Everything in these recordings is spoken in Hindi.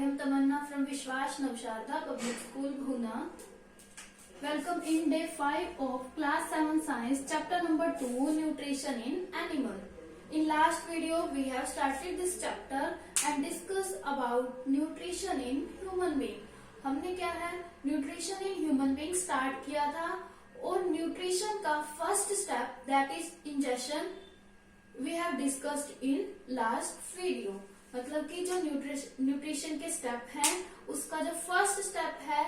am Tamanna from Vishwas Navsharda Public School, Bhuna. Welcome in day 5 of class 7 science, chapter number 2, nutrition in animal. In last video, we have started this chapter and discussed about nutrition in human being. हमने क्या है nutrition in human being start किया था और न्यूट्रिशन का first step that is injection we have discussed in last video. मतलब कि जो न्यूट्रिशन के स्टेप हैं उसका जो फर्स्ट स्टेप है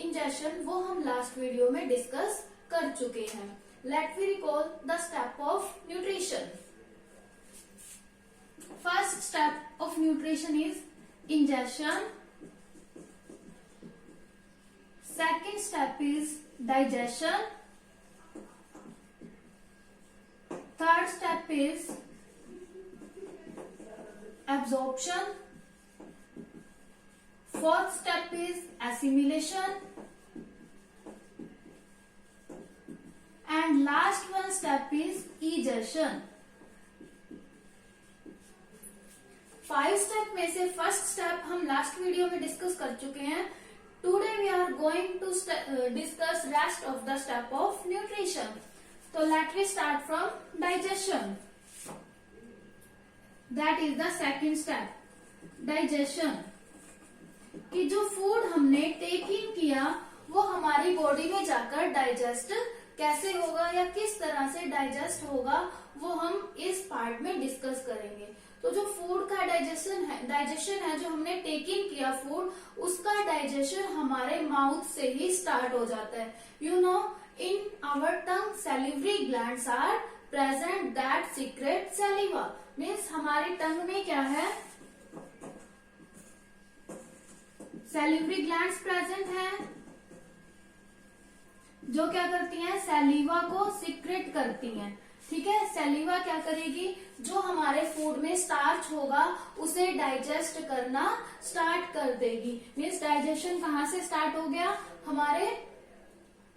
इंजेक्शन वो हम लास्ट वीडियो में डिस्कस कर चुके हैं. Let we recall the step of nutrition. First step of nutrition is injection. Second step is digestion. Third step is absorption. Fourth step is assimilation. And last one step is egestion. 5 step में से फर्स्ट स्टेप हम लास्ट वीडियो में डिस्कस कर चुके हैं. Today we are going to discuss rest of the step of nutrition. So let me start from digestion. That is the second step. Digestion. कि जो फूड हमने टेक इन किया वो हमारी बॉडी में जाकर डाइजेस्ट कैसे होगा या किस तरह से डाइजेस्ट होगा वो हम इस पार्ट में डिस्कस करेंगे. तो जो फूड का डाइजेशन है जो हमने टेक इन किया फूड उसका डाइजेशन हमारे माउथ से ही स्टार्ट हो जाता है. You know in our tongue salivary glands are present that secrete saliva. Means हमारे टंग में क्या है सैलिवरी ग्लैंड्स प्रेजेंट है जो क्या करती हैं सैलिवा को सीक्रेट करती हैं. ठीक है. सैलिवा क्या करेगी जो हमारे फूड में स्टार्च होगा उसे डाइजेस्ट करना स्टार्ट कर देगी. मीन्स डाइजेशन कहाँ से स्टार्ट हो गया हमारे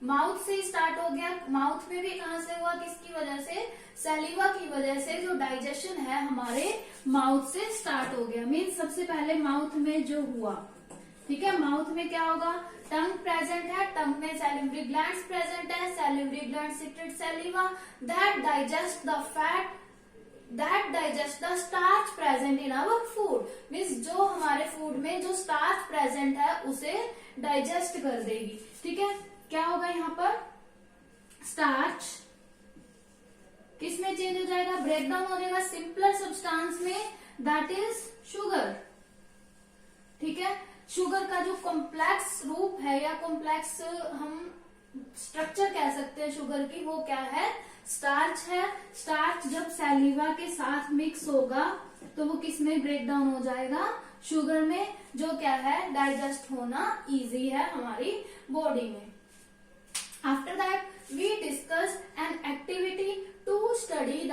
माउथ से स्टार्ट हो गया. माउथ में भी कहाँ से हुआ किसकी वजह से सैलिवा की वजह से जो डाइजेशन है हमारे माउथ से स्टार्ट हो गया. मीन्स सबसे पहले माउथ में जो हुआ. ठीक है. माउथ में क्या होगा टंग प्रेजेंट है. टंग में सैलिवरी ग्लैंड्स प्रेजेंट है. Salivary gland secrete saliva that digest the fat that digest the starch present in our food. Means जो हमारे फूड में जो स्टार्च प्रेजेंट है उसे डाइजेस्ट कर देगी. ठीक है. क्या होगा यहाँ पर स्टार्च किस में चेंज हो जाएगा ब्रेकडाउन हो जाएगा सिंपलर सब्सटेंस में दैट इज शुगर. ठीक है. शुगर का जो कॉम्प्लेक्स रूप है या कॉम्प्लेक्स हम स्ट्रक्चर कह सकते हैं शुगर की वो क्या है स्टार्च है. स्टार्च जब सैलिवा के साथ मिक्स होगा तो वो किस में ब्रेक डाउन हो जाएगा शुगर में जो क्या है डाइजेस्ट होना इजी है हमारी बॉडी में. After that we discuss an activity to study the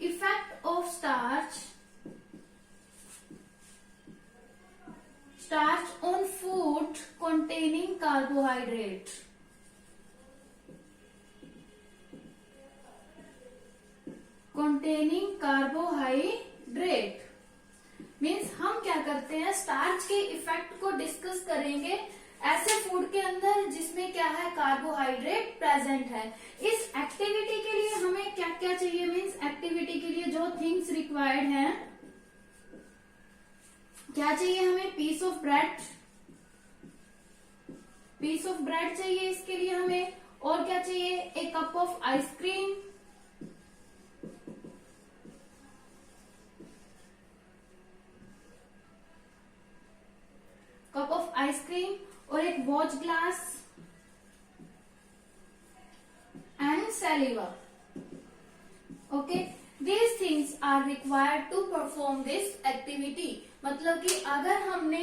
effect of starch on food containing carbohydrate. Means हम क्या करते हैं स्टार्च के इफेक्ट को डिस्कस करेंगे ऐसे फूड के अंदर जिसमें क्या है कार्बोहाइड्रेट प्रेजेंट है. इस एक्टिविटी के लिए हमें क्या क्या चाहिए मीन्स एक्टिविटी के लिए जो थिंग्स रिक्वायर्ड हैं क्या चाहिए हमें पीस ऑफ ब्रेड चाहिए इसके लिए हमें. और क्या चाहिए a cup of ice cream. Cup of ice cream और एक watch glass and saliva. Okay. These things are required to perform this activity. मतलब कि अगर हमने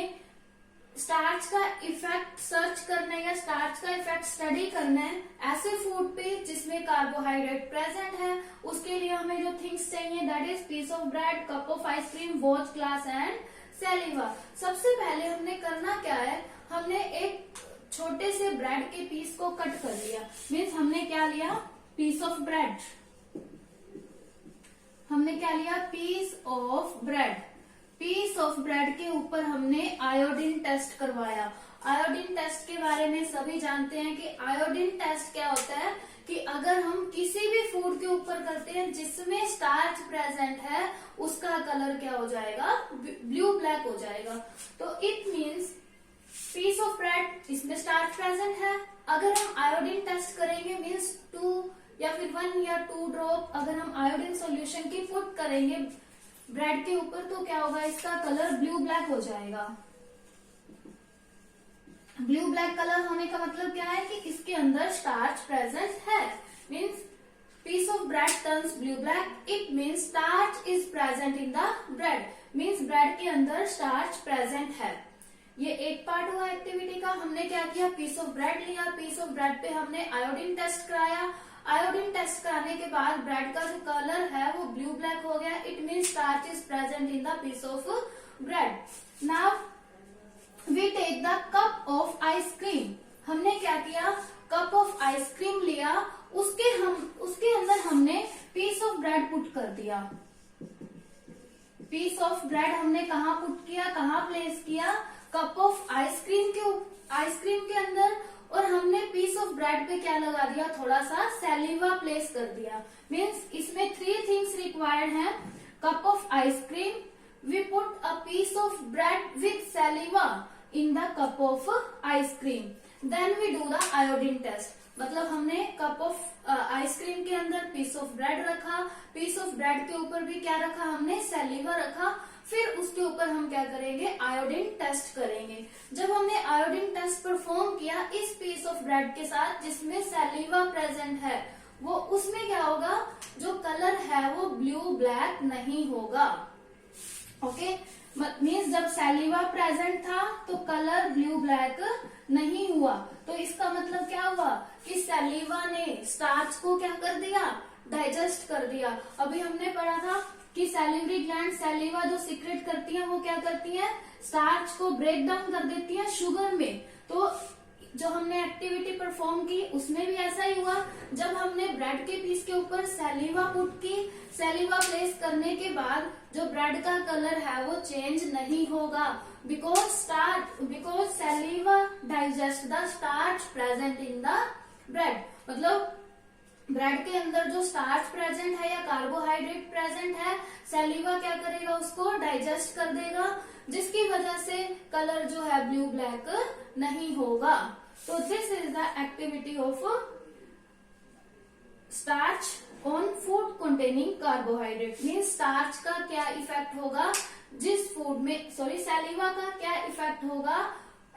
स्टार्च का इफेक्ट सर्च करना है या स्टार्च का इफेक्ट स्टडी करना है ऐसे फूड पे जिसमें कार्बोहाइड्रेट प्रेजेंट है उसके लिए हमें जो थिंग्स चाहिए that is piece of bread cup of ice cream watch glass and saliva. सबसे पहले हमने करना क्या है हमने एक छोटे से ब्रेड के पीस को कट कर लिया. मीन्स हमने क्या लिया पीस ऑफ ब्रेड. हमने क्या लिया, piece of bread. Piece of bread के ऊपर हमने आयोडीन टेस्ट करवाया। आयोडीन टेस्ट के बारे में सभी जानते हैं कि आयोडीन टेस्ट क्या होता है कि अगर हम किसी भी फूड के ऊपर करते हैं जिसमें स्टार्च प्रेजेंट है, उसका कलर क्या हो जाएगा, ब्लू ब्लैक हो जाएगा। तो it means piece of bread, इसमें स्टार्च प्रेजेंट है। अगर हम आयोडीन टेस्ट करेंगे मीन्स 2 या फिर 1 या 2 ड्रॉप अगर हम आयोडीन सॉल्यूशन की पुट करेंगे ब्रेड के ऊपर, तो क्या होगा, इसका कलर ब्लू ब्लैक हो जाएगा। ब्लू ब्लैक कलर होने का मतलब क्या है कि इसके अंदर स्टार्च प्रेजेंट है। Means piece of bread turns blue black, it means starch is present in the bread. Means bread के अंदर स्टार्च प्रेजेंट है। ये एक पार्ट हुआ एक्टिविटी का। हमने क्या किया, पीस ऑफ ब्रेड लिया, पीस ऑफ ब्रेड पे हमने आयोडीन टेस्ट कराया। आयोडीन टेस्ट कराने के बाद ब्रेड का जो कलर है वो ब्लू ब्लैक हो गया। It means starch is present in the piece of bread. Now we take the cup of ice cream. हमने क्या किया, कप ऑफ आइसक्रीम लिया, उसके अंदर हमने पीस ऑफ ब्रेड पुट कर दिया। पीस ऑफ ब्रेड हमने कहाँ पुट किया, कहाँ प्लेस किया, कप ऑफ आइसक्रीम के अंदर। और हमने पीस ऑफ ब्रेड पे क्या लगा दिया, थोड़ा सा सैलिवा प्लेस कर दिया। मीन्स इसमें 3 थिंग्स रिक्वायर्ड हैं। Cup of ice cream, we put a piece of bread with saliva in the cup of ice cream, then we do the iodine test। मतलब हमने कप ऑफ आइसक्रीम के अंदर पीस ऑफ ब्रेड रखा, पीस ऑफ ब्रेड के ऊपर भी क्या रखा हमने, सैलिवा रखा। फिर उसके ऊपर हम क्या करेंगे, आयोडीन टेस्ट करेंगे। जब हमने आयोडीन टेस्ट परफॉर्म किया इस पीस ऑफ ब्रेड के साथ जिसमें सैलिवा प्रेजेंट है, वो उसमें क्या होगा, जो कलर है वो ब्लू ब्लैक नहीं होगा। ओके, मीन्स जब सैलिवा प्रेजेंट था तो कलर ब्लू ब्लैक नहीं हुआ। तो इसका मतलब क्या हुआ कि सैलिवा ने स्टार्च को क्या कर दिया, डाइजेस्ट कर दिया। अभी हमने पढ़ा था कि सैलिवरी ग्लैंड सैलिवा जो सीक्रेट करती हैं वो क्या करती हैं, स्टार्च को ब्रेक डाउन कर देती है शुगर में। तो जो हमने एक्टिविटी परफॉर्म की उसमें भी ऐसा ही हुआ। जब हमने ब्रेड के पीस के ऊपर सैलिवा पुट की, सैलिवा प्लेस करने के बाद जो ब्रेड का कलर है वो चेंज नहीं होगा, because saliva digest the starch present in the bread. मतलब ब्रेड के अंदर जो स्टार्च प्रेजेंट है या कार्बोहाइड्रेट प्रेजेंट है, सैलिवा क्या करेगा, उसको डाइजेस्ट कर देगा, जिसकी वजह से कलर जो है ब्लू ब्लैक नहीं होगा। तो this is the activity of starch on food containing carbohydrate. Means starch का क्या इफेक्ट होगा जिस फूड में, सैलिवा का क्या इफेक्ट होगा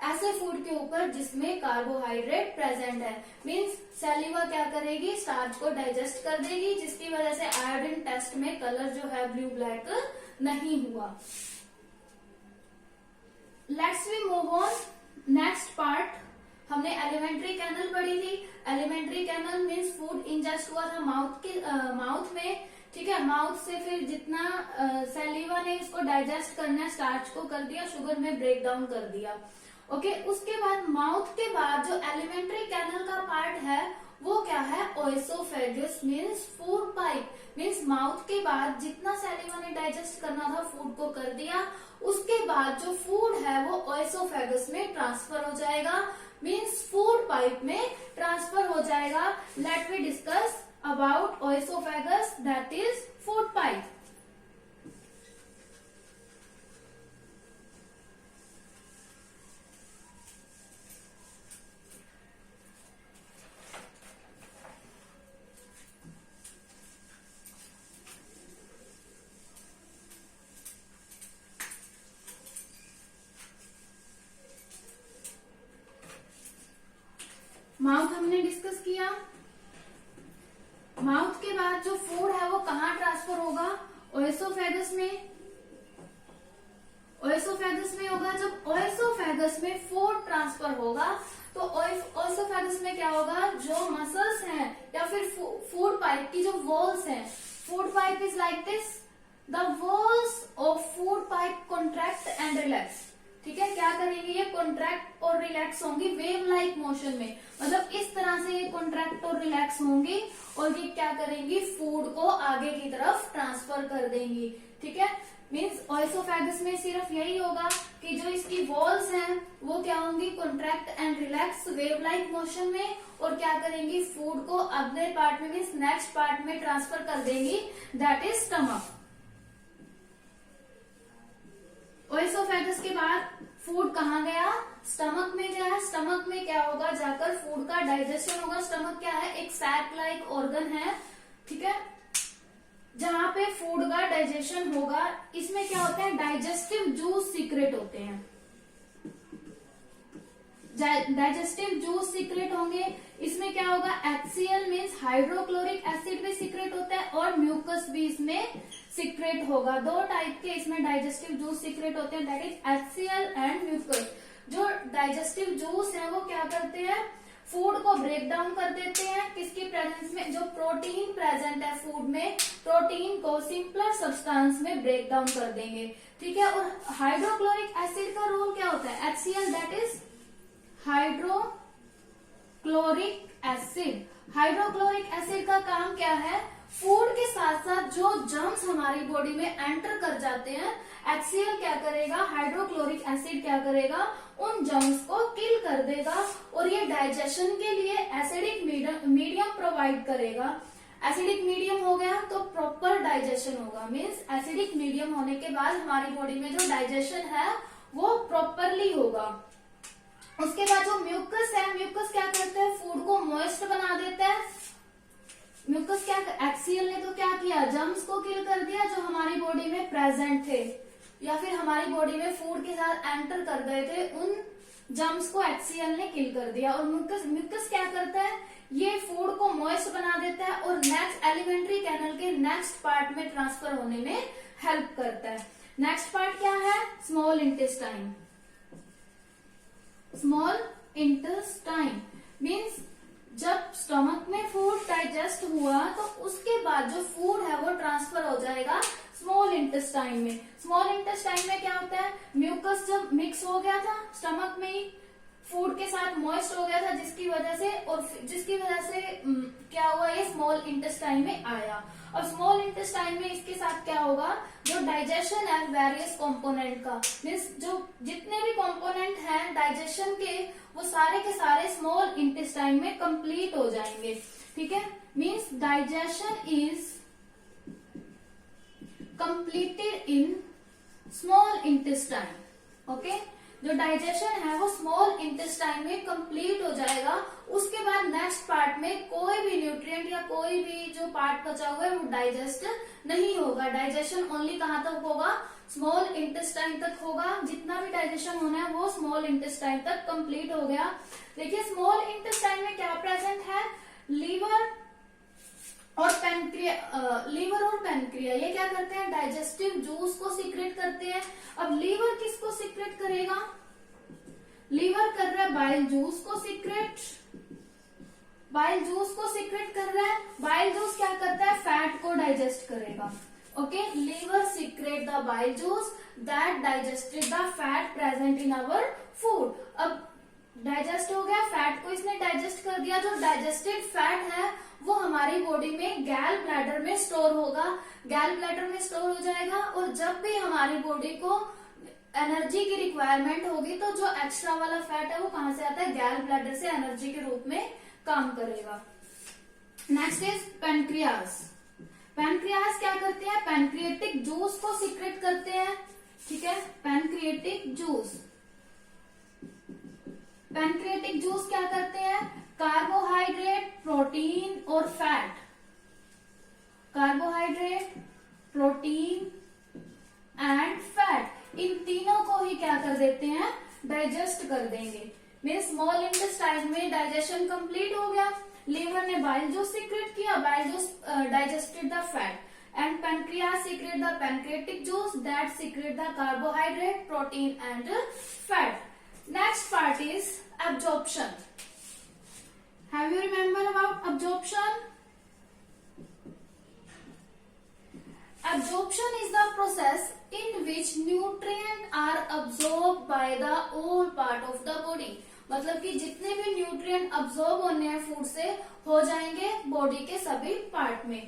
ऐसे फूड के ऊपर जिसमें कार्बोहाइड्रेट प्रेजेंट है। मीन्स सैलिवा क्या करेगी, स्टार्च को डाइजेस्ट कर देगी, जिसकी वजह से आयोडीन टेस्ट में कलर जो है ब्लू ब्लैक नहीं हुआ। Let's we move on next part. हमने एलिमेंट्री कैनल पढ़ी थी। Elementary canal means food ingest हुआ था माउथ में, ठीक है। माउथ से फिर जितना सैलिवा ने इसको डाइजेस्ट करना है, स्टार्च को कर दिया, शुगर में ब्रेक डाउन कर दिया। ओके, उसके बाद माउथ के बाद जो एलिमेंट्री कैनल का पार्ट है वो क्या है, ओएसोफेगस means food pipe. Means mouth के बाद जितना सैलिवा ने डाइजेस्ट करना था फूड को कर दिया, उसके बाद जो फूड है वो ओएसोफेगस में ट्रांसफर हो जाएगा, मीन्स फूड पाइप में ट्रांसफर हो जाएगा। Let we discuss about oesophagus, that is food pipe. Mouth हमने डिस्कस किया। माउथ के बाद जो फूड है वो कहाँ ट्रांसफर होगा, ओएसोफेगस में। ओएसोफेगस में होगा। जब ओएसोफेगस में फूड ट्रांसफर होगा तो ओएसोफेगस में क्या होगा, जो मसल्स हैं या फिर फूड पाइप की जो वॉल्स हैं, food pipe is like this, the walls of food pipe contract and relax. ठीक है, क्या करेंगे, ये कॉन्ट्रैक्ट और रिलैक्स होंगी वेव लाइक मोशन में, मतलब इस तरह से ये कॉन्ट्रैक्ट और रिलैक्स होंगी और ये क्या करेंगी, फूड को आगे की तरफ ट्रांसफर कर देंगी। ठीक है, मीन्स ओएसोफेगस में सिर्फ यही होगा कि जो इसकी वॉल्स हैं वो क्या होंगी, contract and relax wave like motion में, और क्या करेंगी, फूड को अगले पार्ट में मीन्स नेक्स्ट पार्ट में ट्रांसफर कर देंगी, दैट इज स्टमक। ओएसोफेगस के बाद फूड कहाँ गया, स्टमक में गया। स्टमक में क्या होगा, जाकर फूड का डाइजेशन होगा। स्टमक क्या है, एक सैक लाइक ऑर्गन है, ठीक है, जहां पे फूड का डाइजेशन होगा। इसमें क्या होते हैं, डाइजेस्टिव जूस सीक्रेट होते हैं, डाइजेस्टिव जूस सीक्रेट होंगे। इसमें क्या होगा, HCl मीन्स हाइड्रोक्लोरिक एसिड भी सीक्रेट होता है और म्यूकस भी इसमें सीक्रेट होगा। दो टाइप के इसमें डाइजेस्टिव जूस सीक्रेट होते हैं, that is HCl and mucus. जो डाइजेस्टिव जूस है वो क्या करते हैं, फूड को ब्रेक डाउन कर देते हैं, किसकी प्रेजेंस में, जो प्रोटीन प्रेजेंट है फूड में, प्रोटीन को सिंपलर सब्सटेंस में ब्रेक डाउन कर देंगे। ठीक है, और हाइड्रोक्लोरिक एसिड का रोल क्या होता है, HCl that is hydrochloric acid. Hydrochloric acid का काम क्या है, फूड के साथ साथ जो जर्म्स हमारी बॉडी में एंटर कर जाते हैं, HCl क्या करेगा, हाइड्रोक्लोरिक एसिड क्या करेगा, उन जर्म्स को किल कर देगा और ये डाइजेशन के लिए एसिडिक मीडियम प्रोवाइड करेगा। एसिडिक मीडियम हो गया तो प्रॉपर डाइजेशन होगा, मीन्स एसिडिक मीडियम होने के बाद हमारी बॉडी में जो डाइजेशन है वो प्रॉपरली होगा। उसके बाद जो म्यूकस है, म्यूकस क्या करता है, फूड को मॉइस्ट बना देता है। म्यूकस क्या, HCl ने तो क्या किया, जर्म्स को किल कर दिया जो हमारी बॉडी में प्रेजेंट थे या फिर हमारी बॉडी में फूड के साथ एंटर कर गए थे, उन जर्म्स को HCl ने किल कर दिया। और म्यूकस क्या करता है, ये फूड को मॉइस्ट बना देता है और नेक्स्ट एलिमेंट्री कैनल के नेक्स्ट पार्ट में ट्रांसफर होने में हेल्प करता है। नेक्स्ट पार्ट क्या है, small intestine. Small intestine means जब स्टमक में फूड डाइजेस्ट हुआ तो उसके बाद जो फूड है वो ट्रांसफर हो जाएगा स्मॉल इंटेस्टाइन में। स्मॉल इंटेस्टाइन में क्या होता है, म्यूकस जब मिक्स हो गया था स्टमक में ही, फूड के साथ मॉइस्ट हो गया था, जिसकी वजह से क्या हुआ, ये स्मॉल इंटेस्टाइन में आया। और स्मॉल इंटेस्टाइन में इसके साथ क्या होगा, जो डाइजेशन है वेरियस कंपोनेंट का, मीन्स जो जितने भी कंपोनेंट हैं डाइजेशन के, वो सारे के सारे स्मॉल इंटेस्टाइन में कंप्लीट हो जाएंगे। ठीक है, means digestion is completed in small intestine. Okay, जो डाइजेशन है वो स्मॉल इंटेस्टाइन में कंप्लीट हो जाएगा। उसके बाद नेक्स्ट पार्ट में कोई भी न्यूट्रिएंट या कोई भी जो पार्ट बचा हुआ है वो डाइजेस्ट नहीं होगा। डाइजेशन ओनली कहाँ तक होगा, स्मॉल इंटेस्टाइन तक होगा। जितना भी डाइजेशन होना है वो स्मॉल इंटेस्टाइन तक कंप्लीट हो गया। देखिए स्मॉल इंटेस्टाइन में क्या प्रेजेंट है, लीवर और पैनक्रिया ये क्या करते हैं, डाइजेस्टिव जूस को सीक्रेट करते हैं। अब लीवर किसको सीक्रेट करेगा, लीवर कर रहा है बाइल जूस को सीक्रेट, बाइल जूस को सीक्रेट कर रहा है। बाइल जूस क्या करता है, फैट को डाइजेस्ट करेगा। Okay, liver secrete the bile juice that digested the fat present in our food. अब डाइजेस्ट हो गया, फैट को इसने डाइजेस्ट कर दिया। जो डाइजेस्टेड फैट है वो हमारी बॉडी में गैल ब्लैडर में स्टोर होगा, गैल ब्लैडर में स्टोर हो जाएगा। और जब भी हमारी बॉडी को एनर्जी की रिक्वायरमेंट होगी तो जो एक्स्ट्रा वाला फैट है वो कहां से आता है, गैल ब्लैडर से एनर्जी के रूप में काम करेगा। Next is pancreas. पैनक्रियास क्या करते हैं, पैनक्रिएटिक जूस को सीक्रेट करते हैं। ठीक है, पैनक्रिएटिक जूस, पैनक्रिएटिक जूस क्या करते हैं, कार्बोहाइड्रेट, प्रोटीन और fat, carbohydrate, protein and fat, इन तीनों को ही क्या कर देते हैं, डाइजेस्ट कर देंगे। मीन्स स्मॉल इंटेस्टाइन में डाइजेशन कंप्लीट हो गया, लीवर ने बाइल जूस सीक्रेट किया, bile juice digested the fat, and pancreas secrete the pancreatic juice that secrete the carbohydrate, protein and fat. Next part is absorption. Have you remember about absorption? Absorption is the process in which nutrients are absorbed by the all part of the body। मतलब कि जितने भी न्यूट्रिएंट अब्सॉर्ब होने हैं फूड से हो जाएंगे बॉडी के सभी पार्ट में।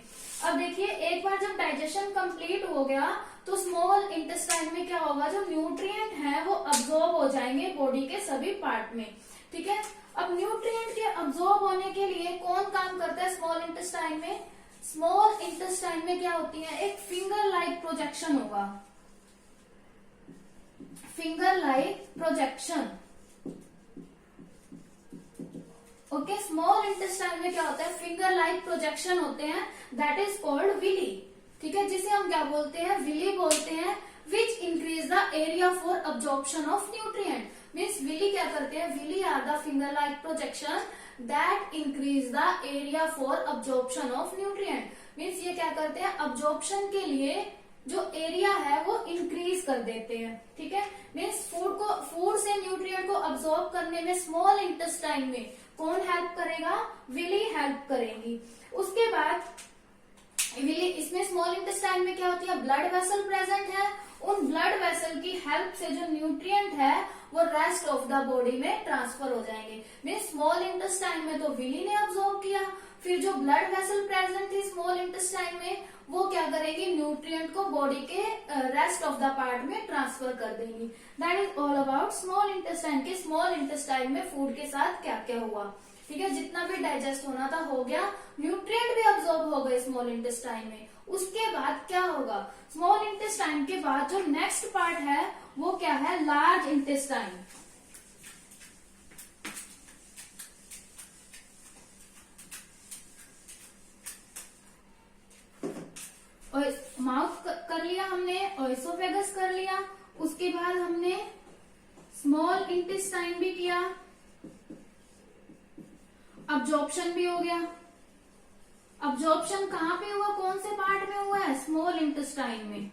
अब देखिए एक बार जब डाइजेशन कंप्लीट हो गया तो स्मॉल इंटेस्टाइन में क्या होगा, जो न्यूट्रिएंट है वो अब्सॉर्ब हो जाएंगे बॉडी के सभी पार्ट में। ठीक है, अब न्यूट्रिएंट के अब्सॉर्ब होने के लिए कौन काम करता है स्मॉल इंटेस्टाइन में? स्मॉल इंटेस्टाइन में क्या होती है, एक फिंगर लाइक प्रोजेक्शन होगा, finger like projection. Okay, small intestine में क्या होता है, फिंगर लाइक प्रोजेक्शन होते हैं, दैट इज कॉल्ड विली। ठीक है, जिसे हम क्या बोलते हैं, विली बोलते हैं, which increase the area for absorption of nutrient. Means villi क्या करते हैं, villi are the finger like projection that increase the area for absorption of nutrient. Means ये क्या करते हैं, अब्जॉर्प्शन के लिए जो एरिया है वो इंक्रीज कर देते हैं। ठीक है, मीन्स फूड से न्यूट्रिएंट को अब्सॉर्ब करने में स्मॉल इंटेस्टाइन में कौन हेल्प करेगा, विली हेल्प करेगी। उसके बाद विली, इसमें स्मॉल इंटेस्टाइन में क्या होती है, ब्लड वेसल प्रेजेंट है, उन ब्लड वेसल की हेल्प से जो न्यूट्रिएंट है वो रेस्ट ऑफ द बॉडी में ट्रांसफर हो जाएंगे। मीन्स स्मॉल इंटेस्टाइन में तो विली ने अब्सॉर्ब किया, फिर जो ब्लड वेसल प्रेजेंट थी स्मॉल इंटेस्टाइन में वो क्या करेगी, न्यूट्रिएंट को बॉडी के रेस्ट ऑफ द पार्ट में ट्रांसफर कर देंगी। That is all about small intestine के स्मॉल इंटेस्टाइन में फूड के साथ क्या क्या हुआ। ठीक है, जितना भी डाइजेस्ट होना था हो गया, न्यूट्रिएंट भी अब्सॉर्ब हो गए स्मॉल इंटेस्टाइन में। उसके बाद क्या होगा, स्मॉल इंटेस्टाइन के बाद जो नेक्स्ट पार्ट है वो क्या है, लार्ज इंटेस्टाइन। माउथ कर लिया हमने, ओएसोफेगस कर लिया, उसके बाद हमने स्मॉल इंटेस्टाइन भी किया, अब्जॉर्प्शन भी हो गया। अब्जॉर्प्शन कहां पे हुआ, कौन से पार्ट में हुआ है, स्मॉल इंटेस्टाइन में,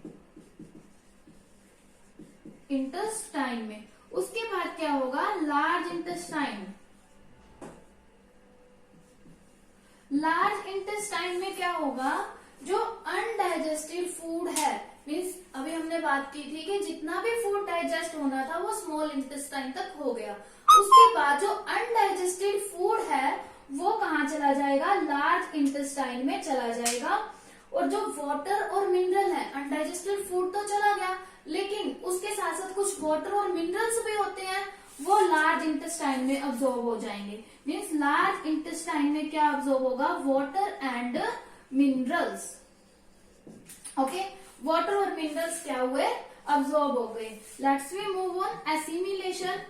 इंटेस्टाइन में। उसके बाद क्या होगा, लार्ज इंटेस्टाइन। लार्ज इंटेस्टाइन में क्या होगा, जो अनडाइजेस्टेड फूड है, मीन्स अभी हमने बात की थी कि जितना भी फूड डाइजेस्ट होना था वो स्मॉल इंटेस्टाइन तक हो गया। उसके बाद जो अनडाइजेस्टेड फूड है वो कहाँ चला जाएगा, लार्ज इंटेस्टाइन में चला जाएगा। और जो वाटर और मिनरल है, अनडाइजेस्टेड फूड तो चला गया लेकिन उसके साथ साथ कुछ वाटर और मिनरल्स भी होते हैं, वो लार्ज इंटेस्टाइन में अब्सॉर्ब हो जाएंगे। मीन्स लार्ज इंटेस्टाइन में क्या अब्सॉर्ब होगा, water and minerals. Okay, water और मिनरल्स क्या हुए, अब्सॉर्ब हो गए। Let's we move on, assimilation.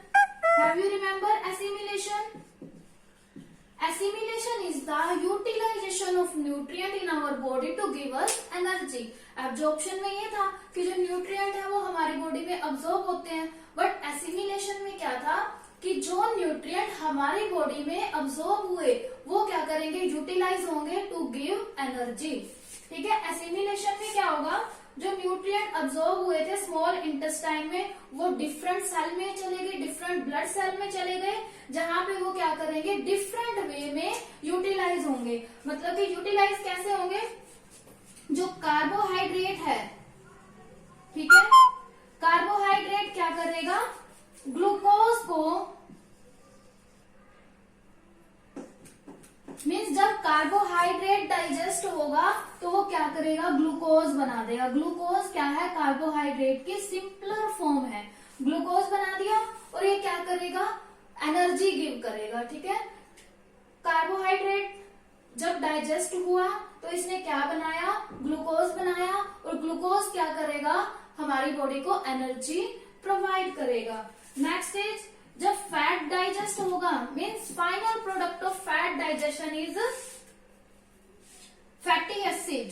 Have you remember assimilation? Assimilation is the utilization of nutrient in our body to give us energy. Absorption में ये था कि जो न्यूट्रिएंट है वो हमारी बॉडी में अब्सॉर्ब होते हैं, बट एसिमिलेशन में क्या था कि जो न्यूट्रिएंट हमारी बॉडी में अब्सॉर्ब हुए वो क्या करेंगे, यूटिलाइज होंगे टू गिव एनर्जी। ठीक है, एसिमिलेशन में क्या होगा, जो न्यूट्रिएंट अब्सॉर्ब हुए थे स्मॉल इंटेस्टाइन में वो डिफरेंट सेल में चले गए, डिफरेंट ब्लड सेल में चले गए, जहां पे वो क्या करेंगे, डिफरेंट वे में यूटिलाइज होंगे। मतलब कि यूटिलाइज कैसे होंगे, जो कार्बोहाइड्रेट है, ठीक है, कार्बोहाइड्रेट क्या करेगा, ग्लूकोज को, मीन्स जब कार्बोहाइड्रेट डाइजेस्ट होगा तो वो क्या करेगा, ग्लूकोज बना देगा। ग्लूकोज क्या है, कार्बोहाइड्रेट की सिंपलर फॉर्म है। ग्लूकोज बना दिया और ये क्या करेगा, एनर्जी गिव करेगा। ठीक है, कार्बोहाइड्रेट जब डाइजेस्ट हुआ तो इसने क्या बनाया, ग्लूकोज बनाया, और ग्लूकोज क्या करेगा, हमारी बॉडी को एनर्जी प्रोवाइड करेगा। नेक्स्ट इज जब फैट डाइजेस्ट होगा, means final product of fat digestion is fatty acid.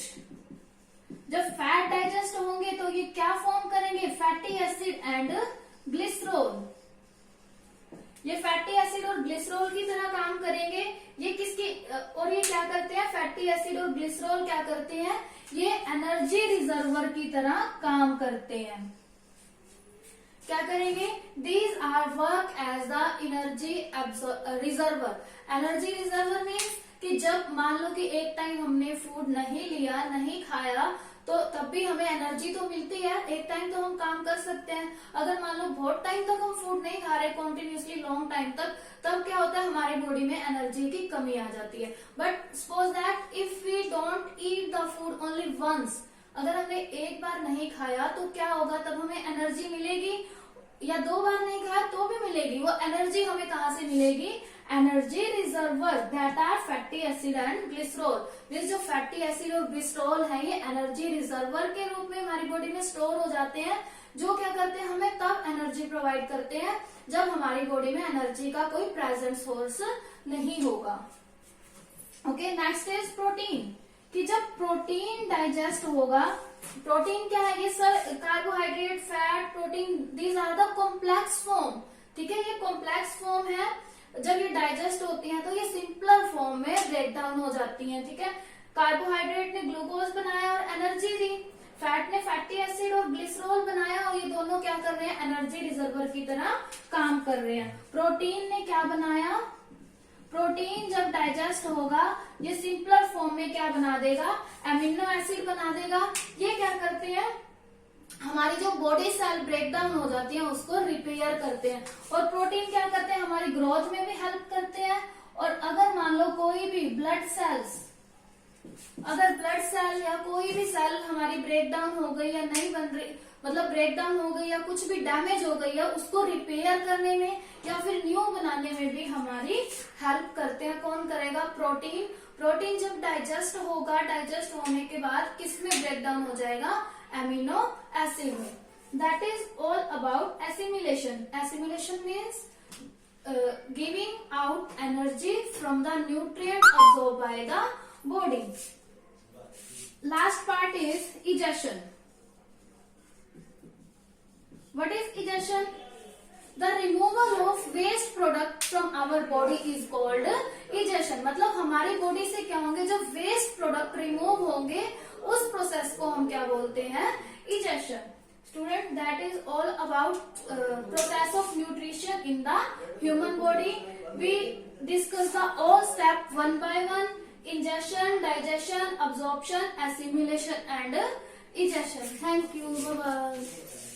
जब फैट डाइजेस्ट होंगे तो ये क्या फॉर्म करेंगे, फैटी एसिड एंड ग्लिसरॉल। ये फैटी एसिड और ग्लिसरॉल की तरह काम करेंगे। ये किसकी, और ये क्या करते हैं, फैटी एसिड और ग्लिसरॉल क्या करते हैं, ये एनर्जी रिजर्वर की तरह काम करते हैं। क्या करेंगे, these are work as the energy reservoir. Energy reservoir means कि जब मान लो कि एक टाइम हमने फूड नहीं लिया, नहीं खाया, तो तब भी हमें एनर्जी तो मिलती है, एक टाइम तो हम काम कर सकते हैं। अगर मान लो बहुत टाइम तक हम फूड नहीं खा रहे कंटिन्यूसली लॉन्ग टाइम तक, तब क्या होता है हमारी बॉडी में एनर्जी की कमी आ जाती है। But suppose that if we don't eat the food only once, अगर हमने एक बार नहीं खाया तो क्या होगा, तब हमें एनर्जी मिलेगी, या 2 बार नहीं खाया तो भी मिलेगी। वो एनर्जी हमें कहाँ से मिलेगी, energy reservoir that are fatty acid and glycerol. ये जो फैटी एसिड और ग्लिसरॉल है ये एनर्जी रिजर्वर के रूप में हमारी बॉडी में स्टोर हो जाते हैं, जो क्या करते हैं हमें तब एनर्जी प्रोवाइड करते हैं जब हमारी बॉडी में एनर्जी का कोई प्रेजेंट सोर्स नहीं होगा। ओके, नेक्स्ट इज प्रोटीन, कि जब प्रोटीन डाइजेस्ट होगा, प्रोटीन क्या है, ये सर carbohydrate, fat, protein, these are the complex form. ठीक है, ये कॉम्प्लेक्स फॉर्म है, जब ये डाइजेस्ट होती हैं तो ये सिंपलर फॉर्म में ब्रेक डाउन हो जाती हैं। ठीक है, कार्बोहाइड्रेट ने ग्लूकोज बनाया और एनर्जी दी, फैट ने फैटी एसिड और ग्लिसरॉल बनाया और ये दोनों क्या कर रहे हैं, एनर्जी रिजर्वर की तरह काम कर रहे हैं। प्रोटीन ने क्या बनाया, प्रोटीन जब डाइजेस्ट होगा ये सिंपलर फॉर्म में क्या बना देगा, एमिनो एसिड बना देगा। ये क्या करते हैं, हमारी जो बॉडी सेल ब्रेकडाउन हो जाती है उसको रिपेयर करते हैं। और प्रोटीन क्या करते हैं, हमारी ग्रोथ में भी हेल्प करते हैं। और अगर मान लो कोई भी ब्लड सेल्स, अगर ब्लड सेल या कोई भी सेल हमारी ब्रेकडाउन हो गई या नहीं बन रही, मतलब ब्रेकडाउन हो गई या कुछ भी डैमेज हो गई है, उसको रिपेयर करने में या फिर न्यू बनाने में भी हमारी हेल्प करते हैं। कौन करेगा, प्रोटीन। प्रोटीन जब डाइजेस्ट होगा, डाइजेस्ट होने के बाद किस में ब्रेकडाउन हो जाएगा, एमिनो एसिड में। That is all about assimilation. Assimilation means giving out energy from the nutrient absorb by the body. Last part is egestion. What is egestion? The removal of waste product from our body is called egestion। मतलब हमारी बॉडी से क्या होंगे, जब वेस्ट प्रोडक्ट रिमूव होंगे उस प्रोसेस को हम क्या बोलते हैं, egestion। Student, that is all about process of nutrition in the human body. We discuss the all step one by one: ingestion, digestion, absorption, assimilation and egestion. Thank you. Bye bye.